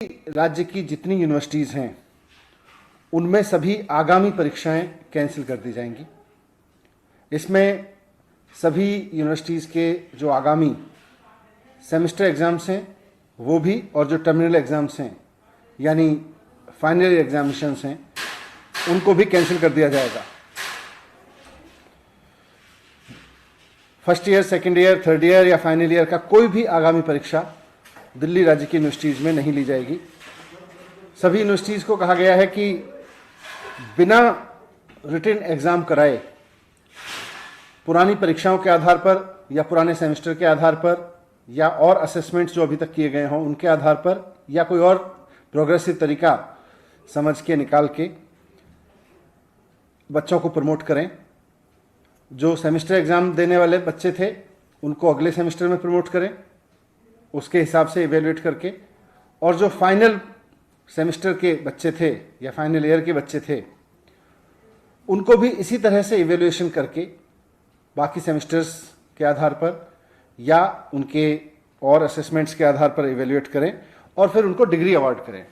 राज्य की जितनी यूनिवर्सिटीज़ हैं उनमें सभी आगामी परीक्षाएं कैंसिल कर दी जाएंगी। इसमें सभी यूनिवर्सिटीज़ के जो आगामी सेमेस्टर एग्ज़ाम्स हैं वो भी, और जो टर्मिनल एग्ज़ाम्स हैं यानी फाइनल एग्जामिनेशंस हैं उनको भी कैंसिल कर दिया जाएगा। First year, second year, third year या फाइनल ईयर का कोई भी आगामी परीक्षा दिल्ली राज्य की यूनिवर्सिटीज़ में नहीं ली जाएगी। सभी यूनिवर्सिटीज़ को कहा गया है कि बिना रिटन एग्ज़ाम कराए पुरानी परीक्षाओं के आधार पर या पुराने सेमेस्टर के आधार पर या और असेसमेंट्स जो अभी तक किए गए हों उनके आधार पर या कोई और प्रोग्रेसिव तरीका समझ के निकाल के बच्चों को प्रमोट करें। जो सेमेस्टर एग्ज़ाम देने वाले बच्चे थे उनको अगले सेमेस्टर में प्रमोट करें उसके हिसाब से इवेलुएट करके, और जो फाइनल सेमेस्टर के बच्चे थे या फाइनल ईयर के बच्चे थे उनको भी इसी तरह से इवेल्युएशन करके बाकी सेमेस्टर्स के आधार पर या उनके और असेसमेंट्स के आधार पर इवेल्युएट करें और फिर उनको डिग्री अवार्ड करें।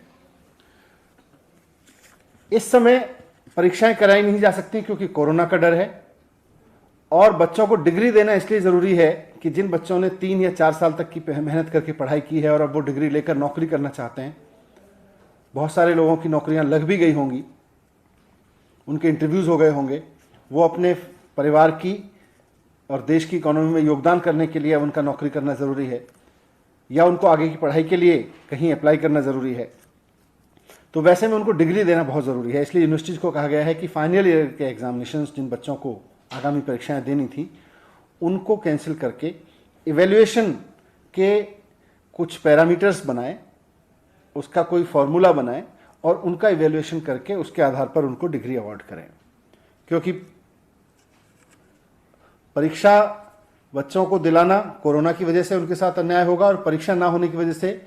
इस समय परीक्षाएं कराई नहीं जा सकती क्योंकि कोरोना का डर है, और बच्चों को डिग्री देना इसलिए ज़रूरी है कि जिन बच्चों ने 3 या 4 साल तक की मेहनत करके पढ़ाई की है और अब वो डिग्री लेकर नौकरी करना चाहते हैं, बहुत सारे लोगों की नौकरियां लग भी गई होंगी, उनके इंटरव्यूज़ हो गए होंगे, वो अपने परिवार की और देश की इकोनॉमी में योगदान करने के लिए अब उनका नौकरी करना ज़रूरी है या उनको आगे की पढ़ाई के लिए कहीं अप्लाई करना ज़रूरी है, तो वैसे में उनको डिग्री देना बहुत ज़रूरी है। इसलिए यूनिवर्सिटीज़ को कहा गया है कि फाइनल ईयर के एग्जामिनेशंस जिन बच्चों को आगामी परीक्षाएं देनी थी उनको कैंसिल करके इवेल्युएशन के कुछ पैरामीटर्स बनाएं, उसका कोई फॉर्मूला बनाएं और उनका इवेल्युएशन करके उसके आधार पर उनको डिग्री अवार्ड करें। क्योंकि परीक्षा बच्चों को दिलाना कोरोना की वजह से उनके साथ अन्याय होगा, और परीक्षा ना होने की वजह से,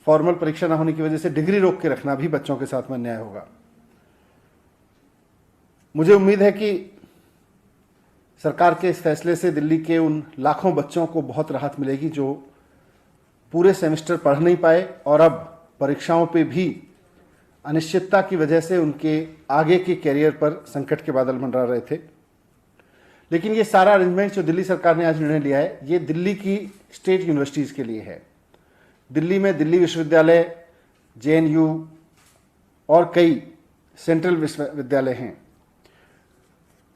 फॉर्मल परीक्षा ना होने की वजह से डिग्री रोक के रखना भी बच्चों के साथ में अन्याय होगा। मुझे उम्मीद है कि सरकार के इस फैसले से दिल्ली के उन लाखों बच्चों को बहुत राहत मिलेगी जो पूरे सेमेस्टर पढ़ नहीं पाए और अब परीक्षाओं पे भी अनिश्चितता की वजह से उनके आगे के कैरियर पर संकट के बादल मंडरा रहे थे। लेकिन ये सारा अरेंजमेंट जो दिल्ली सरकार ने आज निर्णय लिया है ये दिल्ली की स्टेट यूनिवर्सिटीज़ के लिए है। दिल्ली में दिल्ली विश्वविद्यालय, JNU और कई सेंट्रल विश्वविद्यालय हैं।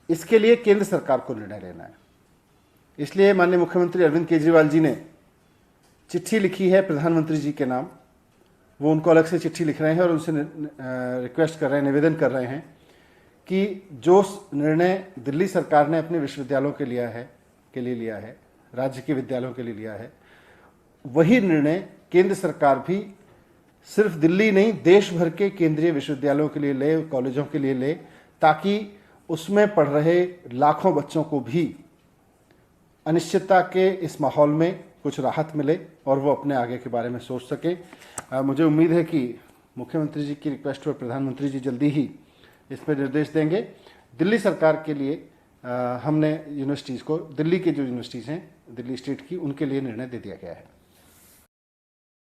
इसके लिए केंद्र सरकार को निर्णय लेना है। इसलिए माननीय मुख्यमंत्री अरविंद केजरीवाल जी ने चिट्ठी लिखी है प्रधानमंत्री जी के नाम। वो उनको अलग से चिट्ठी लिख रहे हैं और उनसे रिक्वेस्ट कर रहे हैं, निवेदन कर रहे हैं कि जो निर्णय दिल्ली सरकार ने अपने विश्वविद्यालयों के लिए लिया है, राज्य के विद्यालयों के लिए लिया है, वही निर्णय केंद्र सरकार भी सिर्फ दिल्ली नहीं देश भर के केंद्रीय विश्वविद्यालयों के लिए ले, कॉलेजों के लिए ले, ताकि उसमें पढ़ रहे लाखों बच्चों को भी अनिश्चितता के इस माहौल में कुछ राहत मिले और वो अपने आगे के बारे में सोच सकें। मुझे उम्मीद है कि मुख्यमंत्री जी की रिक्वेस्ट पर प्रधानमंत्री जी जल्दी ही इस पर निर्देश देंगे। दिल्ली सरकार के लिए हमने यूनिवर्सिटीज़ को, दिल्ली के जो यूनिवर्सिटीज़ हैं दिल्ली स्टेट की, उनके लिए निर्णय दे दिया गया है।